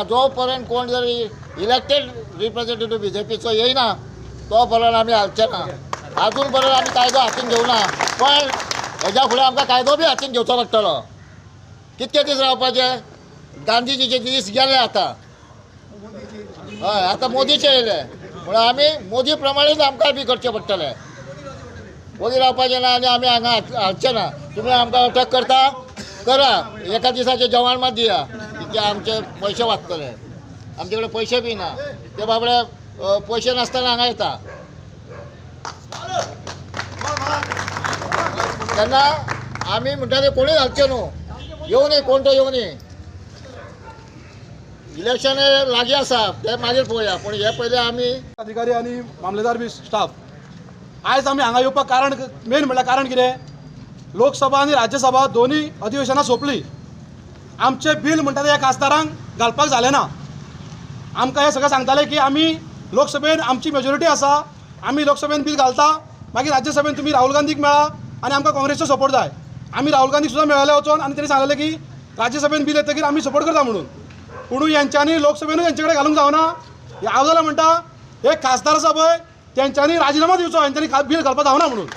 जोपर्यंत कोण जरी इलेक्टेड रिप्रेझेंटेटिव्ह बीजेपीचो येईना तोपर्यंत आम्ही हालचे ना. अजूनपर्यंत आम्ही कायदो हातीन घेवना, पण हेज्या फुडें आमकां कायदो बी हातीन घेवचो पडटलो. कितके दीस रावपाचे? गांधीजीचे दीस गेले आतां. हय, आतां मोदीचे येयले म्हणून आमी मोदी प्रमाणेच आमकां बी करचें पडटलें. मोदी रावपाचें ना आनी आमी हांगा हाडचें ना. तुमी आमकां अटॅक करता करा, एका दिसाचें जेवण मात दिया, कित्याक आमचे पयशे वाचतले. आमचे कडेन पयशे बी ना, ते बाबडे पयशे नासतना हांगा येता. तेन्ना आमी म्हणटा ते कोणूय घालचे न्हू, येवनी कोण तो येवनी. इलेक्शन लागीं आसा ते मागीर पळोवया, पूण हे पयलीं आमी अधिकारी आनी मामलेदार बी स्टाफ आयज आमी हांगा येवपाक कारण मेन म्हणल्यार कारण कितें, लोकसभा आनी राज्यसभा दोनूय अधिवेशनां सोंपलीं. आमचे बील म्हणटा ते ह्या खासदारांक घालपाक जालें ना. आमकां हे सगळें सांगताले की आमी लोकसभेन आमची मेजॉरिटी आसा, आमी लोकसभेन बील घालता, मागीर राज्यसभेन तुमी राहुल गांधीक मेळा आनी आमकां काँग्रेसचो सपोर्ट जाय. आमी राहुल गांधीक सुद्दां मेळ्ळे वचोन आनी तेणी सांगलें की राज्यसभेन बील येतकीर आमी सपोर्ट करता म्हणून. पूण हेंच्यांनी लोकसभेनूच हेंचे कडेन घालूंक जावना. हांव जाल्यार म्हणटा हे खासदार आसा पळय तेंच्यांनी राजिनामा दिवचो, हेंच्यांनी बील घालपाक जावना म्हणून.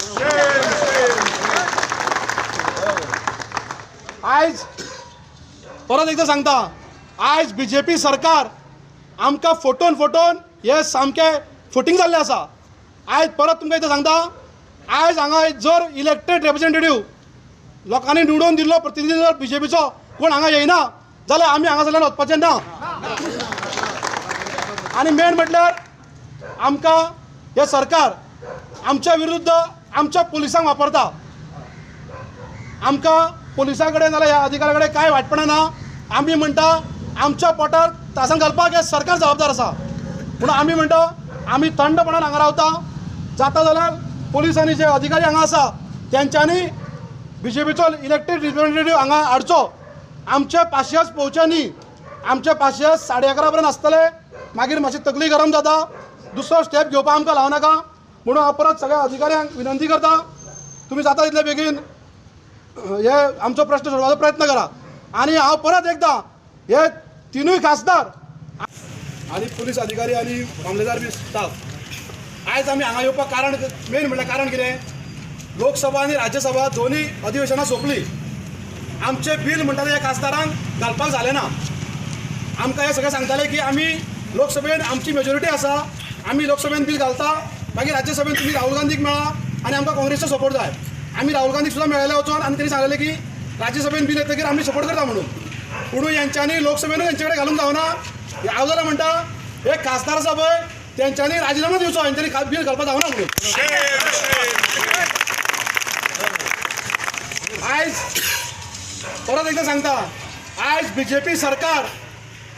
आयज परत एकदां सांगता, आयज बीजेपी सरकार आमकां फटोवन हे सामकें फुटींग जाल्लें आसा. आयज परत तुमकां एकदां सांगता, आयज हांगा जर इलेक्टेड रिप्रेझेंटेटिव्ह लोकांनी निवडून दिल्लो प्रतिनिधी जर बीजेपीचो कोण हांगा येयना जाल्यार आमी हांगासरल्यान वचपाचें ना. आनी मेन म्हटल्यार आमकां हे सरकार आमच्या विरुद्ध आमच्या पुलिसांक वापरता. आमकां पुलिसां कडेन नाल्यार ह्या अधिकाऱ्या कडेन कांय वायटपणां ना. आमी म्हणटा आमच्या पोटार तासन घालपाक हे सरकार जबाबदार आसा. पूण आमी म्हणटा आमी थंडपणान हांगा रावता. जाता जाल्यार पुलिसांनी जे अधिकारी हांगा आसा तेंच्यांनी बीजेपीचो इलेक्टेड रिप्रेझेंटेटिव्ह हांगा हाडचो. आमचे पाशयेस पोवचे न्ही, आमचे पाशयेस 11:30 पर्यंत आसतले, मागीर मातशी तकली गरम जाता, दुसरो स्टेप घेवपाक आमकां लावनाका. म्हणून हांव परत सगळ्या अधिकाऱ्यांक विनंती करता, तुमी जाता तितले बेगीन हे आमचो प्रश्न सोडोवपाचो प्रयत्न करा. आनी हांव परत एकदां हे तिनूय खासदार आनी पुलीस अधिकारी आनी मामलेदार बी स्टाफ आयज आमी हांगा येवपाक कारण मेन म्हणल्यार कारण कितें, लोकसभा आनी राज्यसभा दोनूय अधिवेशनां सोंपलीं. आमचे बील म्हणटा ते ह्या खासदारांक घालपाक जालें ना. आमकां हे सगळें सांगताले की आमी लोकसभेन आमची मेजॉरिटी आसा, आमी लोकसभेन बील घालता, मागीर राज्यसभेन तुमी राहुल गांधीक मेळा आनी आमकां काँग्रेसचो सपोर्ट जाय. आमी राहुल गांधीक सुद्दां मेळ्ळे वचोन आनी तेणी सांगलें की राज्यसभेन बील येतकीर आमी सपोर्ट करता म्हणून. पूण हेंच्यांनी लोकसभेनूच हेंचे कडेन घालूंक जावना. हांव जाल्यार म्हणटा हे खासदार आसा पळय तेंच्यांनी राजिनामा दिवचो, हेंच्यांनी बील घालपाक जावना म्हणून. आयज परत एकदां सांगता, आयज बीजेपी सरकार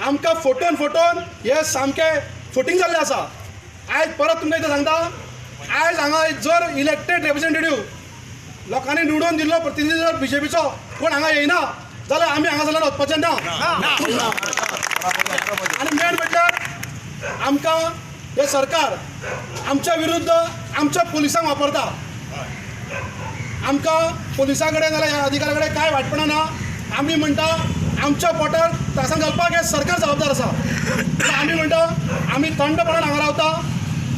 आमकां फटोवन हे सामकें फुटींग जाल्लें आसा. आयज परत तुमकां एकदां सांगता, आयज हांगा जर इलेक्टेड रिप्रेझेंटेटिव्ह लोकांनी निवडून दिल्लो प्रतिनिधी जर बीजेपीचो कोण हांगा येयना जाल्यार आमी हांगासरल्यान वचपाचें ना. आनी मेन म्हटल्यार आमकां हे सरकार आमच्या विरुद्ध आमच्या पुलिसांक वापरता. आमकां पुलिसां कडेन नाल्यार ह्या अधिकाऱ्या कडेन कांय वायटपणां ना. आमी म्हणटा आमच्या पोटार तासन घालपाक हे सरकार जबाबदार आसा. आमी म्हणटा आमी थंडपणान हांगा रावता.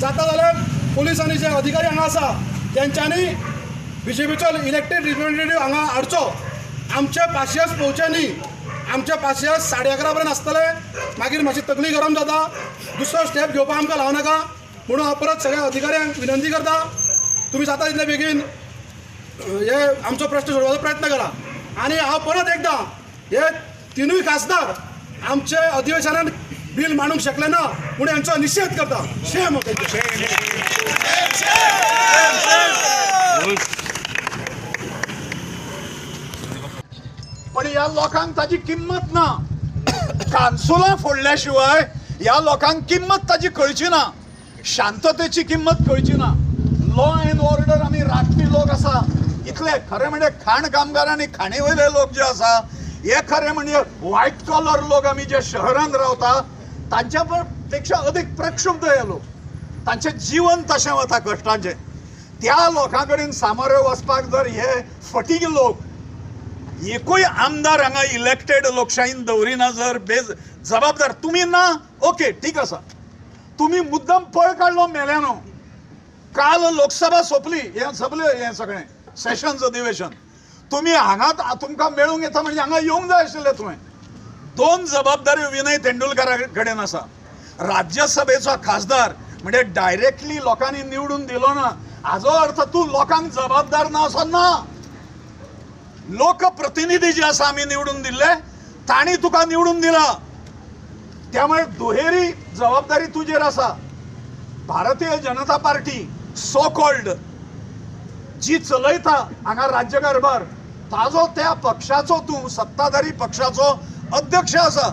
जाता जाल्यार पुलीस आनी जे अधिकारी हांगा आसा तेंच्यांनी बीजेपीचो इलेक्टेड रिप्रेझेंटेटिव्ह हांगा हाडचो. आमचे पाशयेस पोवचे न्ही, आमचे पाशयेस 11:30 पर्यंत आसतले, मागीर मातशी तकली गरम जाता, दुसरो स्टेप घेवपाक आमकां लावनाका. म्हणून हांव परत सगळ्या अधिकाऱ्यांक विनंती करता, तुमी जाता तितले बेगीन हे आमचो प्रश्न सोडोवपाचो प्रयत्न करा. आनी हांव परत एकदां हे तिनूय खासदार आमचे अधिवेशनान बील मांडूंक शकले ना म्हणून यांचो निषेध करता. शेम पण ह्या लोकांक ताची किंमत ना. कांसुलां फोडल्या शिवाय ह्या लोकांक किंमत ताची कळची ना. शांततेची किंमत कळची ना. लॉ अँड ऑर्डर आमी राखपी लोक आसा. इतले खरें म्हणजे खाण कामगार आनी खाणे वयले लोक जे आसा हे खरें म्हणजे व्हायट कॉलर लोक आमी जे शहरांत रावता तांच्या पेक्षा अदीक प्रक्षुब्ध हे लोक. तांचें जीवन तशें वता कश्टांचें. त्या लोकां कडेन सामोरे वचपाक जर हे फटीग लोक एकूय आमदार हांगा इलेक्टेड लोकशायेन दवरिना जर जबाबदार तुमी ना ओके ठीक आसा. तुम्ही मुद्दम पळ काडलो मेल्यानो. काल लोकसभा सोंपली हे सगळें सेशन्स अधिवेशन तुम्ही हांगा तुमकां मेळूंक येता म्हणजे हांगा येवंक जाय आशिल्लें तुवें. दोन जबाबदारी विनय तेंडुलकरा कडेन आसा. राज्यसभेचो खासदार म्हणजे डायरेक्टली लोकांनी निवडून दिलो ना हाजो अर्थ तूं लोकांक जबाबदार ना असो ना. लोकप्रतिनिधी जे आसा आमी निवडून दिल्ले तांणी तुका निवडून दिला. त्यामुळे दुहेरी जबाबदारी तुजेर आसा. Bharatiya Janata party so called जी चलयता हांगा राज्यकारभार ताजो त्या पक्षाचो तूं सत्ताधारी पक्षाचो अध्यक्ष आसा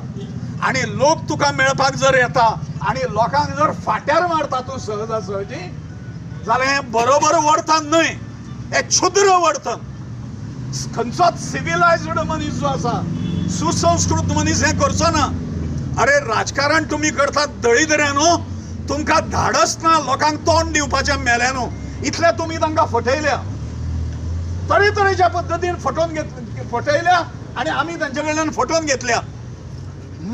आणि लोक तुका मेळपाक जर येता आणि लोकांक जर फाट्यार मारता तूं सहजासहजी जाल्यार हें बरोबर वर्तन न्हय. हें क्षुद्र वर्तन. खंयचोच सिविलायज्ड मनीस जो आसा सुसंस्कृत मनीस हें करचो ना. अरे राजकारण तुम्ही करतात दळिद्र्यानो. तुमकां धाडस ना लोकांक तोंड दिवपाचें मेल्यानो. इतले तुम्ही तांकां फटयल्या तरेतरेच्या पद्दतीन फटयल्या आणि आमी तांचे कडल्यान फटोवन घेतल्या.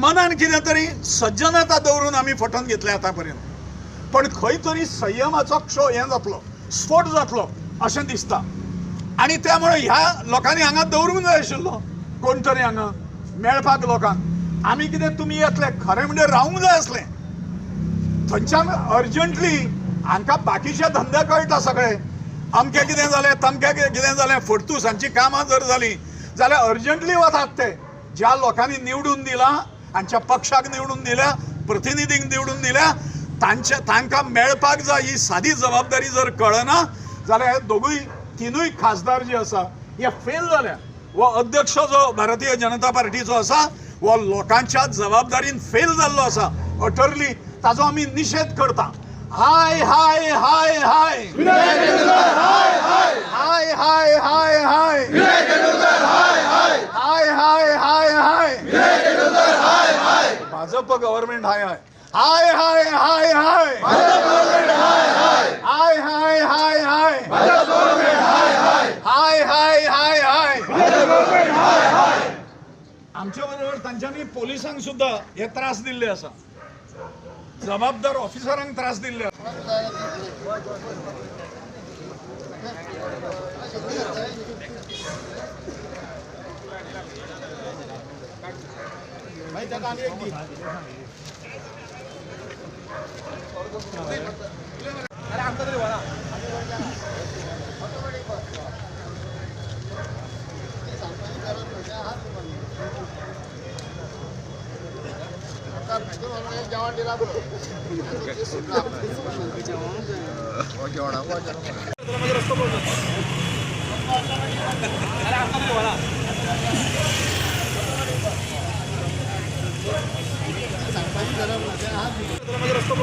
मनान कितें तरी सज्जनता दवरून आमी फटोवन घेतल्या आतां पर्यंत. पण खंय तरी संयमाचो हें जातलो स्फोट जातलो अशें दिसता. आणि त्यामुळे ह्या लोकांनी हांगा दवरूंक जाय आशिल्लो कोण तरी हांगा मेळपाक लोकांक. आमी कितें तुमी येतले खरें म्हणजे रावूंक जाय आसलें. थंयच्यान अर्जंटली हांकां बाकीचे धंदे कळटा सगळे. अमकें कितें जालें तमकें कितें जालें फडतुसांची कामां जर जालीं जाल्यार अर्जंटली वतात ते. ज्या लोकांनी निवडून दिला हांच्या पक्षाक निवडून दिल्या प्रतिनिधींक निवडून दिल्या तांकां मेळपाक जाय ही सादी जबाबदारी जर कळना जाल्यार हे दोगूय तिनूय खासदार जे आसा हे फेल जाल्या. हो अध्यक्ष जो भारतीय जनता पार्टीचो आसा हो लोकांच्या जबाबदारीन फेल जाल्लो आसा अटरली. ताजो आमी निशेध करता. हाय हाय हाय हाय हाय हाय हाय हाय हाय हाय हाय हाय भाजप गव्हर्नमेंट हाय हाय हाय हाय हाय हाय हाय हाय हाय हाय हाय हाय हाय हाय. आमच्या बरोबर तांच्यांनी पोलिसांक सुद्धा हे त्रास दिल्ले आसा. जबाबदार ऑफिसरांक त्रास दिल्ले आसा. रस्तो